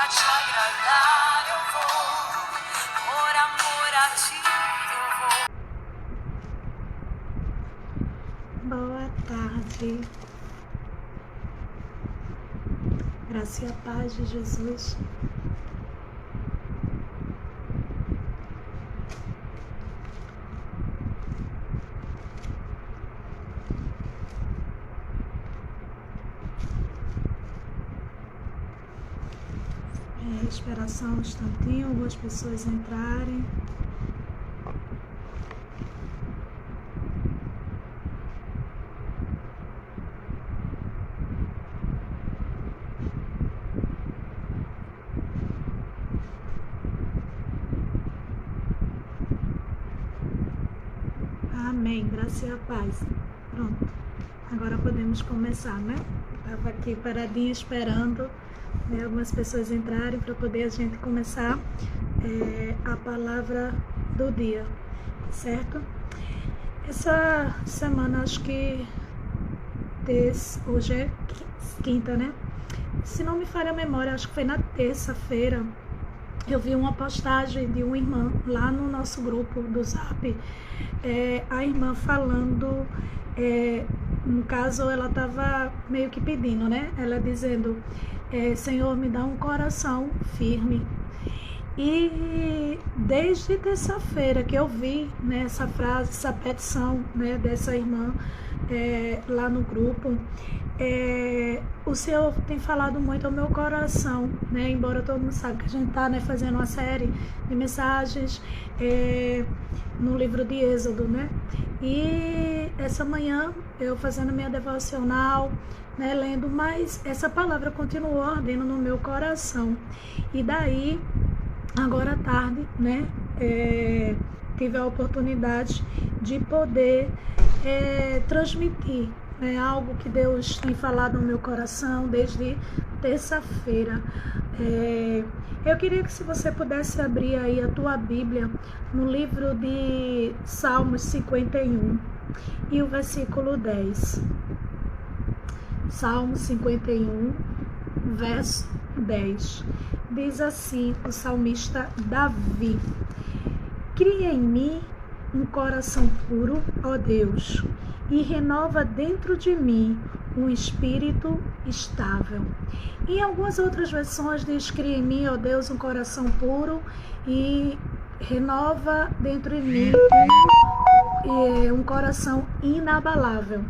te agradar eu vou, por amor a ti eu vou. Boa tarde. Graça e a paz de Jesus. Esperar só um instantinho, algumas pessoas entrarem. Amém, graça e a paz. Pronto, agora podemos começar, né? Estava aqui paradinha esperando, né, algumas pessoas entrarem para poder a gente começar a palavra do dia, certo? Essa semana, acho que hoje é quinta, né? Se não me falha a memória, acho que foi na terça-feira, eu vi uma postagem de uma irmã lá no nosso grupo do Zap, a irmã falando, no caso ela estava meio que pedindo, né? Ela dizendo, Senhor, me dá um coração firme. E desde terça-feira que eu vi, né, essa frase, essa petição, né, dessa irmã lá no grupo, o Senhor tem falado muito ao meu coração, né, embora todo mundo saiba que a gente está, né, fazendo uma série de mensagens no livro de Êxodo, né, e essa manhã eu fazendo minha devocional, né, lendo, mas essa palavra continuou ardendo no meu coração. E daí, agora à tarde, né, tive a oportunidade de poder transmitir, né, algo que Deus tem falado no meu coração desde terça-feira. Eu queria que, se você pudesse abrir aí a tua Bíblia no livro de Salmos 51 e o versículo 10. Salmo 51, verso 10. Diz assim o salmista Davi: cria em mim um coração puro, ó Deus, e renova dentro de mim um espírito estável. Em algumas outras versões diz: cria em mim, ó Deus, um coração puro e renova dentro de mim um coração inabalável,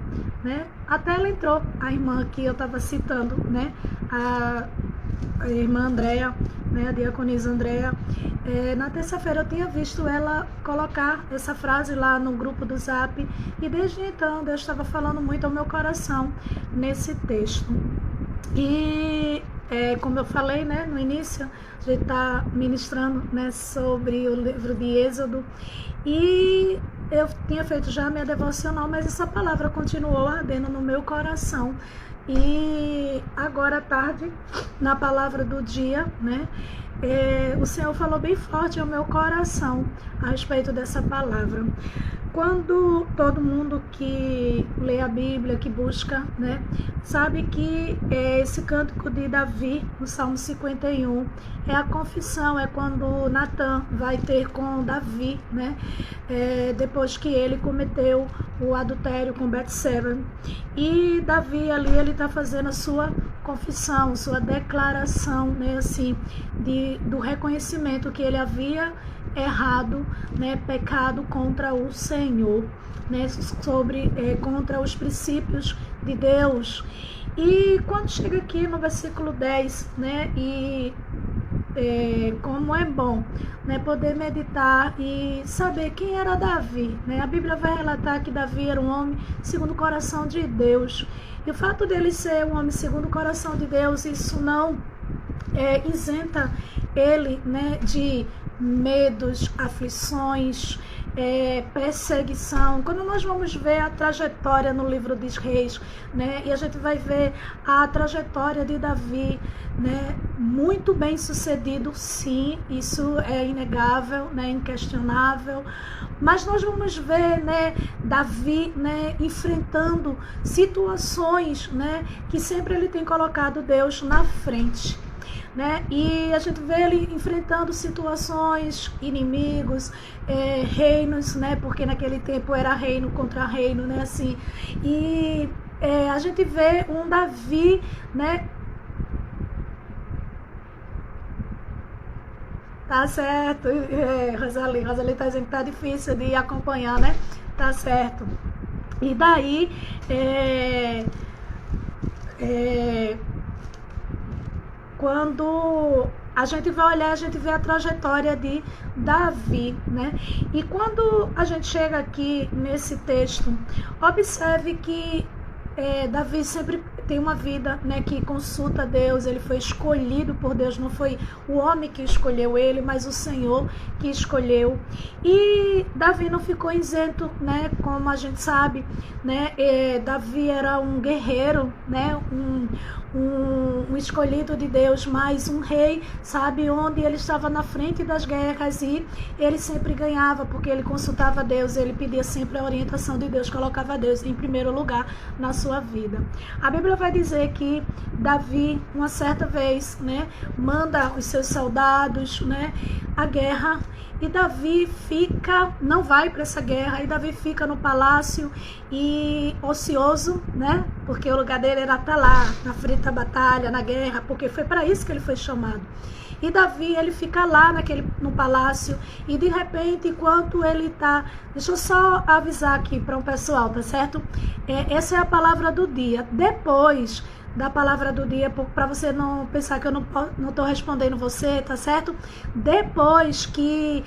né? Até ela entrou, a irmã que eu estava citando, né? A irmã Andréa, né? A diaconisa Andréa. Na terça-feira eu tinha visto ela colocar essa frase lá no grupo do Zap, e desde então Deus estava falando muito ao meu coração nesse texto. E como eu falei, né, no início, a gente está ministrando, né, sobre o livro de Êxodo, e eu tinha feito já a minha devocional, mas essa palavra continuou ardendo no meu coração. E agora à tarde, na palavra do dia, né, o Senhor falou bem forte ao meu coração a respeito dessa palavra. Quando todo mundo que lê a Bíblia, que busca, né, sabe que esse cântico de Davi, no Salmo 51, é a confissão, é quando Natan vai ter com Davi, né, depois que ele cometeu o adultério com Betseba. E Davi ali, ele está fazendo a sua confissão, sua declaração, né, assim, do reconhecimento que ele havia errado, né, pecado contra o Senhor, né, contra os princípios de Deus. E quando chega aqui no versículo 10, né, e como é bom, né, poder meditar e saber quem era Davi, né? A Bíblia vai relatar que Davi era um homem segundo o coração de Deus. E o fato dele ser um homem segundo o coração de Deus, isso não isenta ele, né, de medos, aflições, perseguição. Quando nós vamos ver a trajetória no livro dos Reis, né, e a gente vai ver a trajetória de Davi, né, muito bem sucedido, sim, isso é inegável, né, inquestionável, mas nós vamos ver, né, Davi, né, enfrentando situações, né, que sempre ele tem colocado Deus na frente. né? E a gente vê ele enfrentando situações, inimigos, reinos, né? Porque naquele tempo era reino contra reino, né? Assim, e a gente vê um Davi, né? Tá certo, Rosalie tá dizendo que tá difícil de acompanhar, né? Tá certo. E daí, quando a gente vai olhar, a gente vê a trajetória de Davi, né? E quando a gente chega aqui nesse texto, observe que Davi sempre tem uma vida, né, que consulta Deus. Ele foi escolhido por Deus, não foi o homem que escolheu ele, mas o Senhor que escolheu. E Davi não ficou isento, né, como a gente sabe, né? Davi era um guerreiro, né, um escolhido de Deus, mas um rei, sabe, onde ele estava na frente das guerras e ele sempre ganhava, porque ele consultava Deus, ele pedia sempre a orientação de Deus, colocava Deus em primeiro lugar na sua vida. A Bíblia vai dizer que Davi, uma certa vez, né, manda os seus soldados, né, à guerra, e Davi não vai para essa guerra, e Davi fica no palácio e ocioso, né, porque o lugar dele era estar lá, na frente da batalha, na guerra, porque foi para isso que ele foi chamado. E Davi, ele fica lá no palácio, e de repente, enquanto ele tá... Deixa eu só avisar aqui para um pessoal, tá certo? Essa é a palavra do dia. Depois da palavra do dia, para você não pensar que eu não estou respondendo você, tá certo? Depois que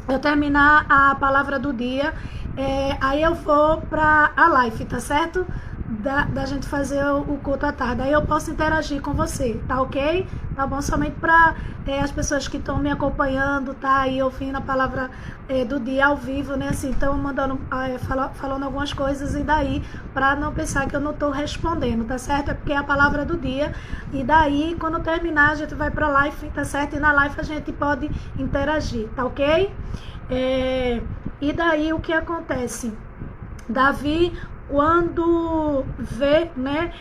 eu terminar a palavra do dia, aí eu vou para a live, tá certo? Da gente fazer o culto à tarde. Aí eu posso interagir com você, tá ok? Tá bom? Somente para as pessoas que estão me acompanhando, tá aí ouvindo a palavra do dia ao vivo, né? Assim, estão mandando, falando algumas coisas, e daí, para não pensar que eu não estou respondendo, tá certo? É porque é a palavra do dia, e daí, quando terminar, a gente vai para a live, tá certo? E na live a gente pode interagir, tá ok? E daí, o que acontece? Davi, quando vê, né,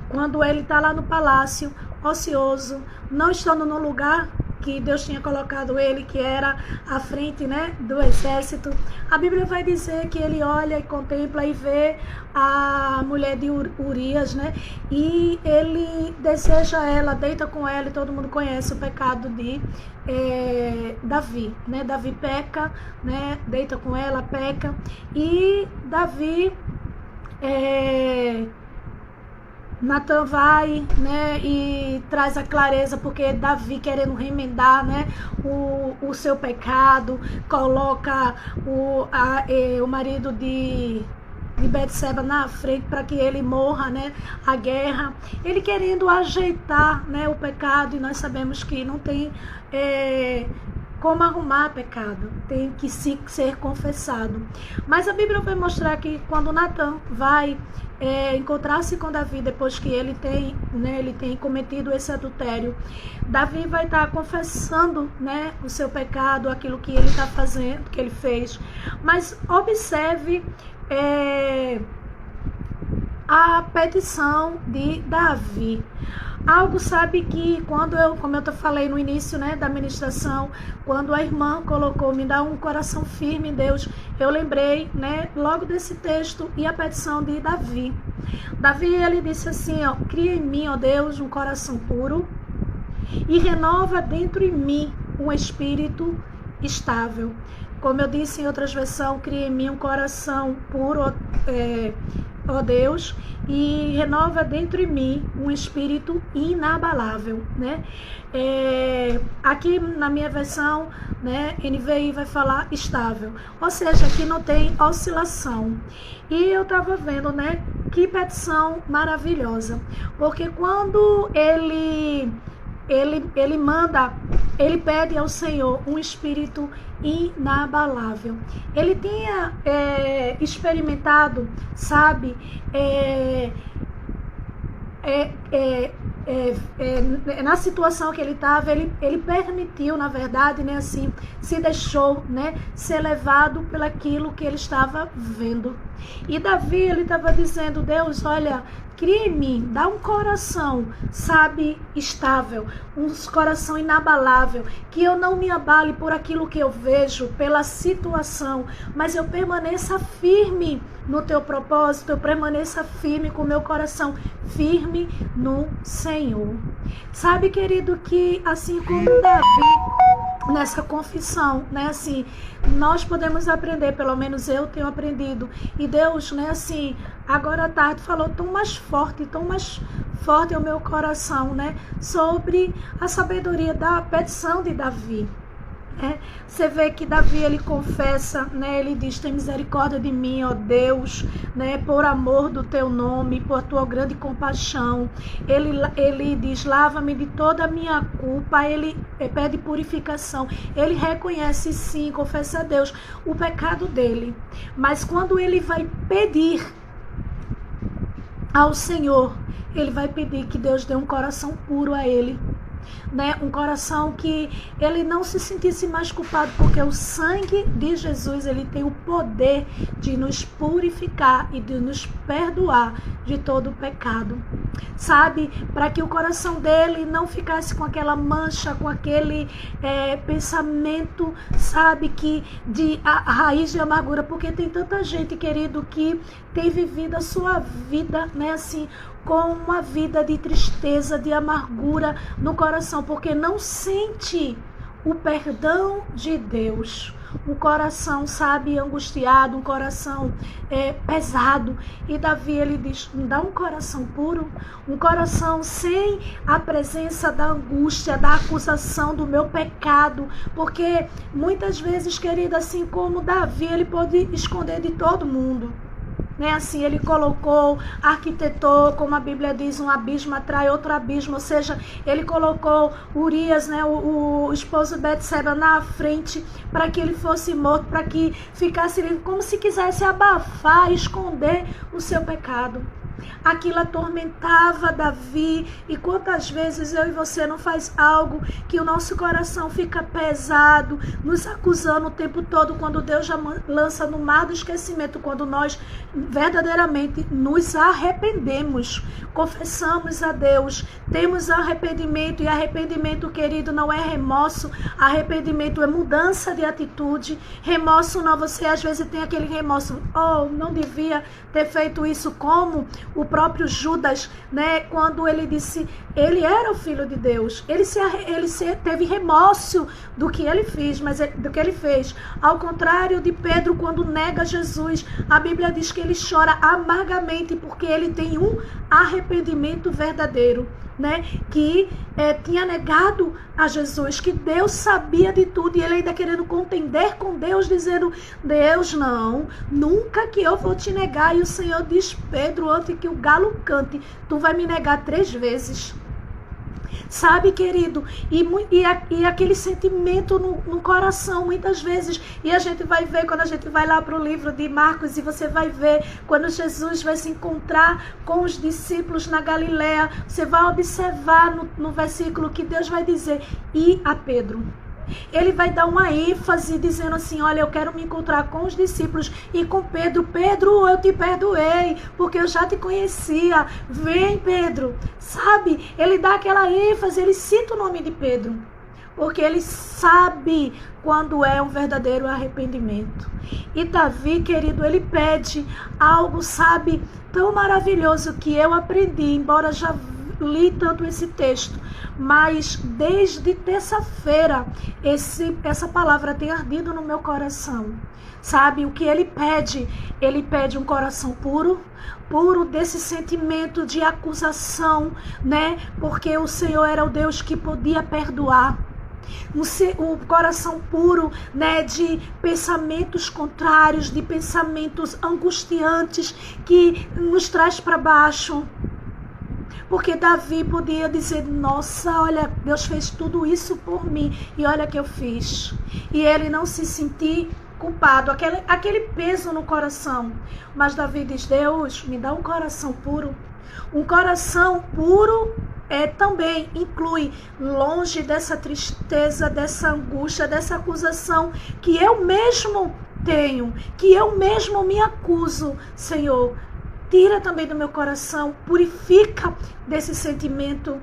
quando ele está lá no palácio, ocioso, não estando no lugar que Deus tinha colocado ele, que era à frente, né, do exército, a Bíblia vai dizer que ele olha e contempla e vê a mulher de Urias, né, e ele deseja ela, deita com ela, e todo mundo conhece o pecado de Davi, né? Davi peca, né? Deita com ela, peca, e Davi, Natan vai, né, e traz a clareza, porque Davi, querendo remendar, né, o seu pecado, coloca o marido de Betseba na frente para que ele morra, né, a guerra, ele querendo ajeitar, né, o pecado, e nós sabemos que não tem como arrumar pecado, tem que ser confessado. Mas a Bíblia vai mostrar que quando Natan vai encontrar-se com Davi, depois que ele tem cometido esse adultério, Davi vai estar confessando, né, o seu pecado, aquilo que ele está fazendo, que ele fez. Mas observe a petição de Davi. Algo, sabe, que como eu falei no início, né, da ministração, quando a irmã colocou, me dá um coração firme em Deus, eu lembrei, né, logo desse texto e a petição de Davi. Davi, ele disse assim, ó: cria em mim, ó Deus, um coração puro e renova dentro em mim um espírito estável. Como eu disse em outras versões, cria em mim um coração puro, ó Deus, e renova dentro de mim um espírito inabalável, né? Aqui na minha versão, né, NVI vai falar estável, ou seja, que não tem oscilação. E eu estava vendo, né, que petição maravilhosa, porque quando ele pede ao Senhor um espírito inabalável. Ele tinha experimentado, sabe, na situação que ele estava, ele permitiu, na verdade, né, assim, se deixou, né, ser levado pelaquilo que ele estava vendo. E Davi, ele estava dizendo: Deus, olha, cria em mim, dá um coração, sabe, estável, um coração inabalável, que eu não me abale por aquilo que eu vejo, pela situação, mas eu permaneça firme no teu propósito, eu permaneça firme com o meu coração firme no Senhor. Sabe, querido, que assim como Davi, nessa confissão, né, assim, nós podemos aprender, pelo menos eu tenho aprendido, e Deus, né, assim, agora à tarde falou tão mais forte ao meu coração, né, sobre a sabedoria da petição de Davi. Você vê que Davi, ele confessa, né, ele diz: tem misericórdia de mim, ó Deus, né, por amor do teu nome, por tua grande compaixão. Ele diz: lava-me de toda a minha culpa. Ele pede purificação. Ele reconhece, sim, confessa a Deus o pecado dele. Mas quando ele vai pedir ao Senhor, ele vai pedir que Deus dê um coração puro a ele, né? Um coração que ele não se sentisse mais culpado, porque o sangue de Jesus, ele tem o poder de nos purificar e de nos perdoar de todo o pecado, sabe? Para que o coração dele não ficasse com aquela mancha, com aquele pensamento, sabe, que de a raiz de amargura, porque tem tanta gente, querido, que tem vivido a sua vida, né, assim, com uma vida de tristeza, de amargura no coração, porque não sente o perdão de Deus. Um coração, sabe, angustiado, um coração pesado. E Davi, ele diz: me dá um coração puro, um coração sem a presença da angústia, da acusação do meu pecado. Porque muitas vezes, querida, assim como Davi, ele pôde esconder de todo mundo, né? Assim, ele colocou, arquitetou, como a Bíblia diz, um abismo atrai outro abismo, ou seja, ele colocou Urias, né, o esposo de Betseba, na frente para que ele fosse morto, para que ficasse livre, como se quisesse abafar, esconder o seu pecado. Aquilo atormentava Davi. E quantas vezes eu e você não faz algo que o nosso coração fica pesado, nos acusando o tempo todo, quando Deus já lança no mar do esquecimento, quando nós verdadeiramente nos arrependemos, confessamos a Deus, temos arrependimento. E arrependimento, querido, não é remorso, arrependimento é mudança de atitude. Remorso não, você às vezes tem aquele remorso: oh, não devia ter feito isso, como o próprio Judas, né, quando ele disse, ele era o filho de Deus, ele teve remorso do que ele fez, do que ele fez. Ao contrário de Pedro, quando nega Jesus, a Bíblia diz que ele chora amargamente, porque ele tem um arrependimento verdadeiro, né, que tinha negado a Jesus, que Deus sabia de tudo, e ele ainda querendo contender com Deus, dizendo: Deus, não, nunca que eu vou te negar. E o Senhor diz: Pedro, antes que o galo cante, tu vai me negar 3 vezes. Sabe, querido, e aquele sentimento no coração, muitas vezes, e a gente vai ver, quando a gente vai lá para o livro de Marcos, e você vai ver, quando Jesus vai se encontrar com os discípulos na Galileia, você vai observar no versículo que Deus vai dizer: e a Pedro. Ele vai dar uma ênfase dizendo assim: olha, eu quero me encontrar com os discípulos e com Pedro. Pedro, eu te perdoei, porque eu já te conhecia. Vem, Pedro. Sabe, ele dá aquela ênfase, ele cita o nome de Pedro, porque ele sabe quando é um verdadeiro arrependimento. E Davi, querido, ele pede algo, sabe, tão maravilhoso, que eu aprendi, embora já li tanto esse texto, mas desde terça-feira essa palavra tem ardido no meu coração. Sabe o que ele pede? Ele pede um coração puro desse sentimento de acusação, né? Porque o Senhor era o Deus que podia perdoar. O coração puro, né, de pensamentos contrários, de pensamentos angustiantes que nos traz para baixo. Porque Davi podia dizer: nossa, olha, Deus fez tudo isso por mim, e olha que eu fiz. E ele não se sentir culpado, aquele peso no coração. Mas Davi diz: Deus, me dá um coração puro também inclui longe dessa tristeza, dessa angústia, dessa acusação que eu mesmo tenho, que eu mesmo me acuso, Senhor. Tira também do meu coração, purifica desse sentimento.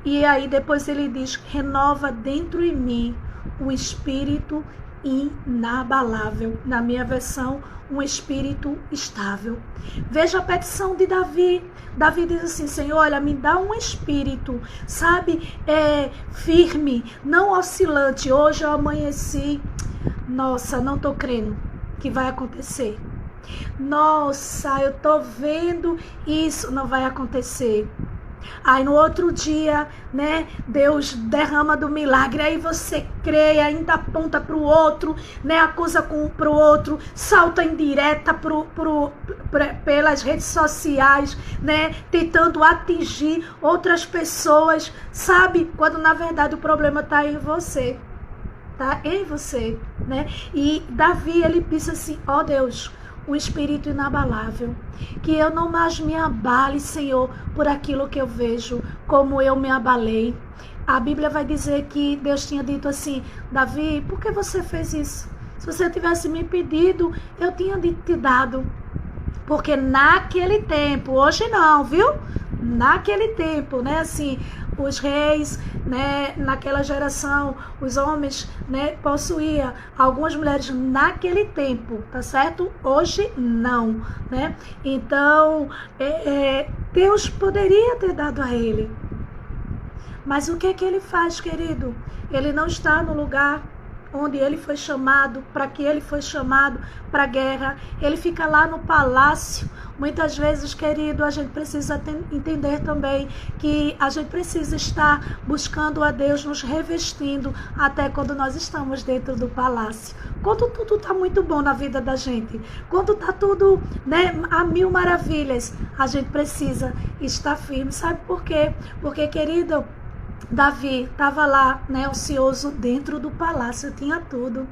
E aí depois ele diz, renova dentro de mim um espírito inabalável. Na minha versão, um espírito estável. Veja a petição de Davi. Davi diz assim, Senhor, olha, me dá um espírito, sabe, firme, não oscilante. Hoje eu amanheci, nossa, não estou crendo que vai acontecer. Nossa, eu estou vendo isso, não vai acontecer. Aí no outro dia, né, Deus derrama do milagre, aí você crê, ainda aponta para o outro, né, acusa para o outro, salta em direta pelas redes sociais, né, tentando atingir outras pessoas, sabe? Quando na verdade o problema está em você, tá? Em você, né? E Davi, ele disse assim, ó Deus, um espírito inabalável, que eu não mais me abale, Senhor, por aquilo que eu vejo, como eu me abalei. A Bíblia vai dizer que Deus tinha dito assim, Davi, por que você fez isso? Se você tivesse me pedido, eu tinha te dado. Porque naquele tempo, hoje não, viu? Naquele tempo, né, assim, os reis, né, naquela geração, os homens, né, possuíam algumas mulheres naquele tempo, tá certo? Hoje não, né? Então, Deus poderia ter dado a ele. Mas o que ele faz, querido? Ele não está no lugar onde ele foi chamado, para que ele foi chamado para a guerra. Ele fica lá no palácio. Muitas vezes, querido, a gente precisa entender também que a gente precisa estar buscando a Deus, nos revestindo, até quando nós estamos dentro do palácio. Quando tudo está muito bom na vida da gente, quando está tudo, né, a mil maravilhas, a gente precisa estar firme. Sabe por quê? Porque, querido, Davi estava lá, né, ocioso dentro do palácio, tinha tudo.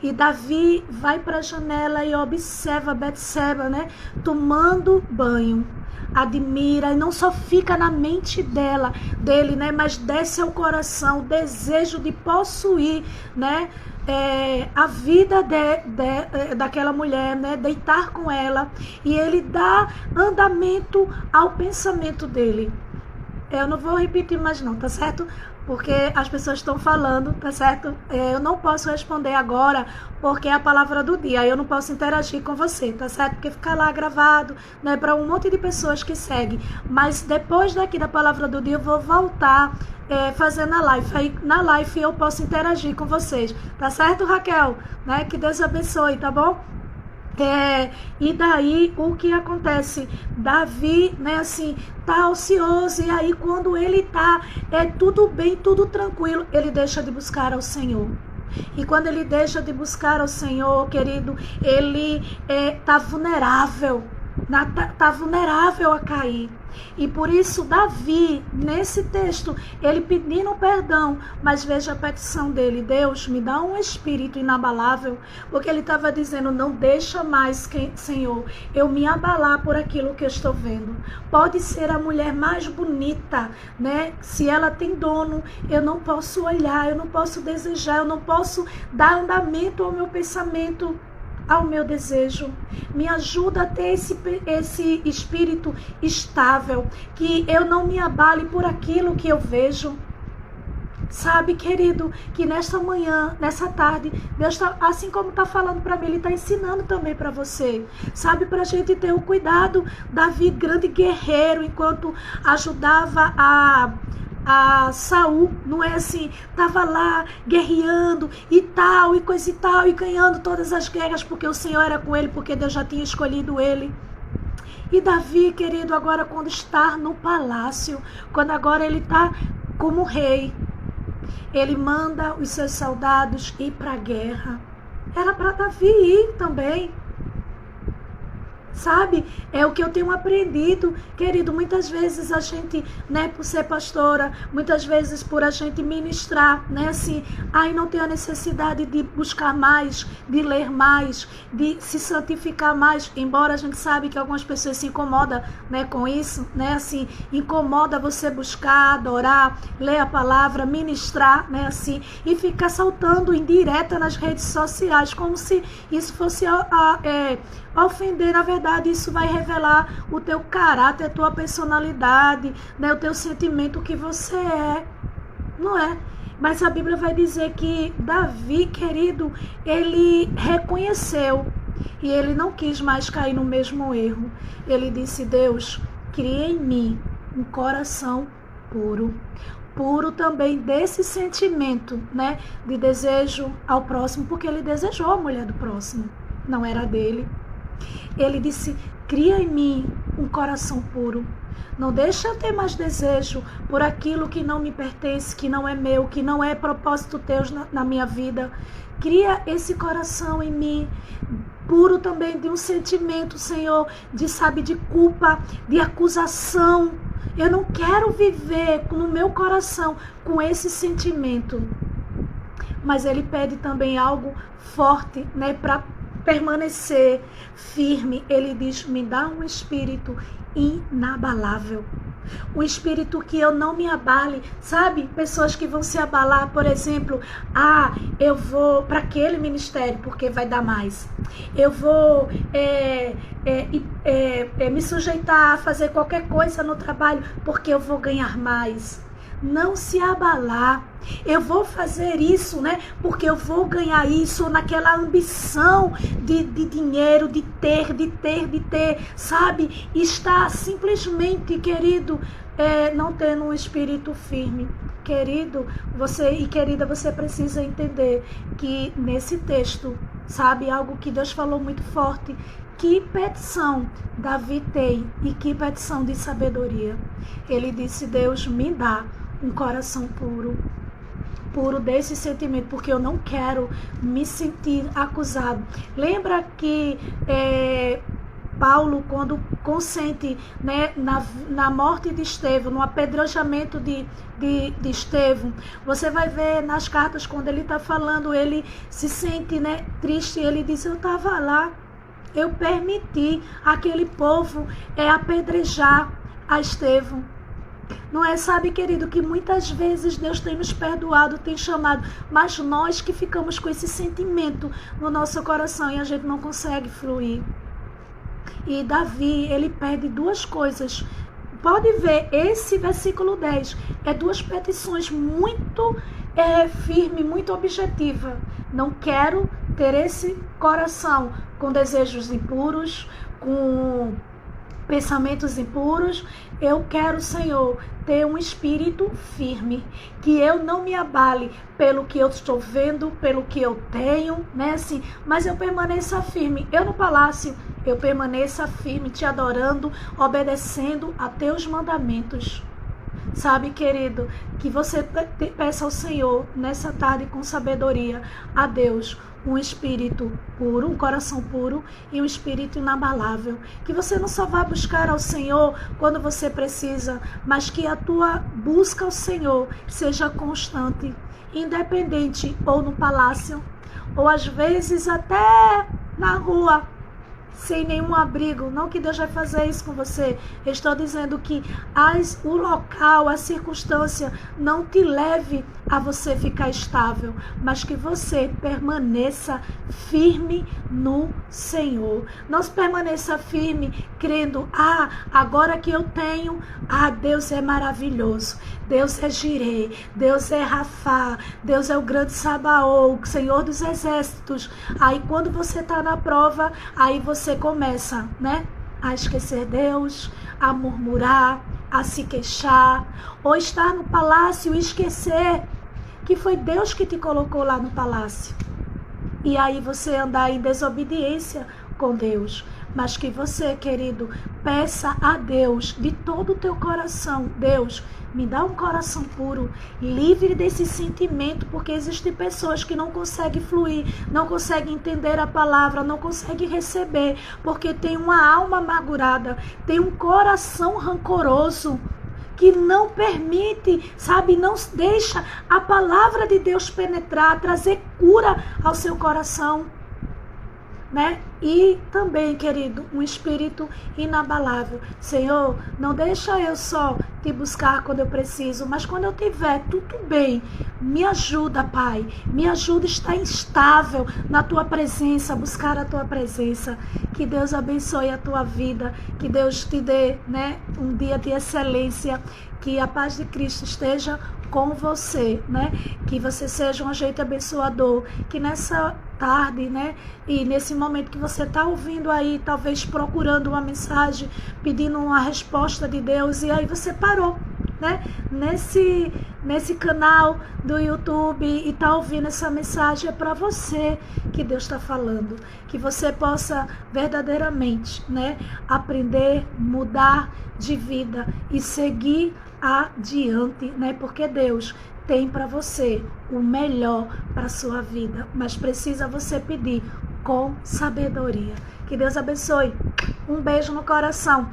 E Davi vai para a janela e observa Betseba, né, tomando banho. Admira, e não só fica na mente dele, né, mas desce ao coração o desejo de possuir, né, a vida daquela mulher, né, deitar com ela. E ele dá andamento ao pensamento dele. Eu não vou repetir mais não, tá certo? Porque as pessoas estão falando, tá certo? Eu não posso responder agora, porque é a palavra do dia. Eu não posso interagir com você, tá certo? Porque fica lá gravado, né, para um monte de pessoas que seguem. Mas depois daqui da palavra do dia, eu vou voltar fazendo a live. Aí na live eu posso interagir com vocês, tá certo, Raquel? Né? Que Deus abençoe, tá bom? E daí o que acontece? Davi, né, assim, tá ocioso, e aí quando ele tá tudo bem, tudo tranquilo, ele deixa de buscar ao Senhor. E quando ele deixa de buscar ao Senhor, querido, ele tá vulnerável, tá vulnerável a cair. E por isso Davi, nesse texto, ele pedindo perdão, mas veja a petição dele, Deus, me dá um espírito inabalável, porque ele estava dizendo, não deixa mais, Senhor, eu me abalar por aquilo que eu estou vendo. Pode ser a mulher mais bonita, né? Se ela tem dono, eu não posso olhar, eu não posso desejar, eu não posso dar andamento ao meu pensamento, ao meu desejo. Me ajuda a ter esse espírito estável, que eu não me abale por aquilo que eu vejo. Sabe, querido, que nesta manhã, nessa tarde, Deus tá, assim como está falando para mim, Ele está ensinando também para você. Sabe, para a gente ter o cuidado. Davi, grande guerreiro, enquanto ajudava a Saul, não é assim, estava lá guerreando e tal, e coisa e tal, e ganhando todas as guerras, porque o Senhor era com ele, porque Deus já tinha escolhido ele. E Davi, querido, agora quando está no palácio, quando agora ele está como rei, ele manda os seus soldados ir para a guerra. Era para Davi ir também. Sabe? É o que eu tenho aprendido, querido. Muitas vezes a gente, né, por ser pastora, muitas vezes por a gente ministrar, né, assim, aí não tem a necessidade de buscar mais, de ler mais, de se santificar mais, embora a gente sabe que algumas pessoas se incomodam, né, com isso, né, assim, incomoda você buscar, adorar, ler a palavra, ministrar, né, assim, e ficar saltando em direta nas redes sociais, como se isso fosse ofender. Na verdade, isso vai revelar o teu caráter, a tua personalidade, né, o teu sentimento, o que você é, não é? Mas a Bíblia vai dizer que Davi, querido, ele reconheceu e ele não quis mais cair no mesmo erro. Ele disse: Deus, cria em mim um coração puro. Puro também desse sentimento, né, de desejo ao próximo, porque ele desejou a mulher do próximo, não era dele. Ele disse: cria em mim um coração puro. Não deixa eu ter mais desejo por aquilo que não me pertence, que não é meu, que não é propósito teu na minha vida. Cria esse coração em mim, puro também de um sentimento, Senhor, de culpa, de acusação. Eu não quero viver no meu coração com esse sentimento. Mas ele pede também algo forte, né, para permanecer firme. Ele diz: me dá um espírito inabalável, um espírito que eu não me abale. Sabe, pessoas que vão se abalar, por exemplo, eu vou para aquele ministério porque vai dar mais, eu vou me sujeitar a fazer qualquer coisa no trabalho porque eu vou ganhar mais. Não se abalar. Eu vou fazer isso, né? Porque eu vou ganhar isso, naquela ambição de dinheiro, de ter, sabe? Está simplesmente, querido, não tendo um espírito firme. Querido, querida, você precisa entender que nesse texto, sabe, algo que Deus falou muito forte. Que petição Davi tem e que petição de sabedoria. Ele disse: Deus, me dá um coração puro desse sentimento, porque eu não quero me sentir acusado. Lembra que Paulo, quando consente, né, na morte de Estevão, no apedrejamento de Estevão, você vai ver nas cartas, quando ele está falando, ele se sente, né, triste. Ele diz: eu estava lá, eu permiti aquele povo apedrejar a Estevão. Não é, sabe, querido, que muitas vezes Deus tem nos perdoado, tem chamado, mas nós que ficamos com esse sentimento no nosso coração e a gente não consegue fluir. E Davi, ele pede duas coisas. Pode ver, esse versículo 10 é duas petições muito firme, muito objetiva. Não quero ter esse coração com desejos impuros, com pensamentos impuros. Eu quero, Senhor, ter um espírito firme, que eu não me abale pelo que eu estou vendo, pelo que eu tenho, né, assim, mas eu permaneça firme. Eu no palácio, eu permaneça firme, te adorando, obedecendo a teus mandamentos. Sabe, querido, que você peça ao Senhor nessa tarde com sabedoria, a Deus, um espírito puro, um coração puro e um espírito inabalável. Que você não só vá buscar ao Senhor quando você precisa, mas que a tua busca ao Senhor seja constante, independente, ou no palácio, ou às vezes até na rua, sem nenhum abrigo. Não que Deus vai fazer isso com você. Eu estou dizendo que o local, a circunstância não te leve a você ficar estável, mas que você permaneça firme no Senhor. Não se permaneça firme crendo: agora que eu tenho, Deus é maravilhoso, Deus é Jireh, Deus é Rafá, Deus é o grande Sabaó, o Senhor dos exércitos. Aí quando você está na prova, aí você começa, né, a esquecer Deus, a murmurar, a se queixar, ou estar no palácio e esquecer que foi Deus que te colocou lá no palácio. E aí você andar em desobediência com Deus. mas que você, querido, peça a Deus de todo o teu coração: Deus, me dá um coração puro, livre desse sentimento, porque existem pessoas que não conseguem fluir, não conseguem entender a palavra, não conseguem receber, porque tem uma alma amargurada, tem um coração rancoroso, que não permite, sabe, não deixa a palavra de Deus penetrar, trazer cura ao seu coração, né? E também, querido, um espírito inabalável. Senhor, não deixa eu só te buscar quando eu preciso, mas quando eu tiver tudo bem, me ajuda, Pai. Me ajuda a estar instável na tua presença, buscar a tua presença. Que Deus abençoe a tua vida, que Deus te dê, né, um dia de excelência, que a paz de Cristo esteja com você, né? Que você seja um agente abençoador, que nessa tarde, né, e nesse momento que você está ouvindo aí, talvez procurando uma mensagem, pedindo uma resposta de Deus, e aí você parou, né, nesse canal do YouTube e está ouvindo essa mensagem, é para você que Deus está falando, que você possa verdadeiramente, né, aprender, mudar de vida e seguir adiante, né, porque Deus tem para você o melhor para a sua vida, mas precisa você pedir com sabedoria. Que Deus abençoe. Um beijo no coração.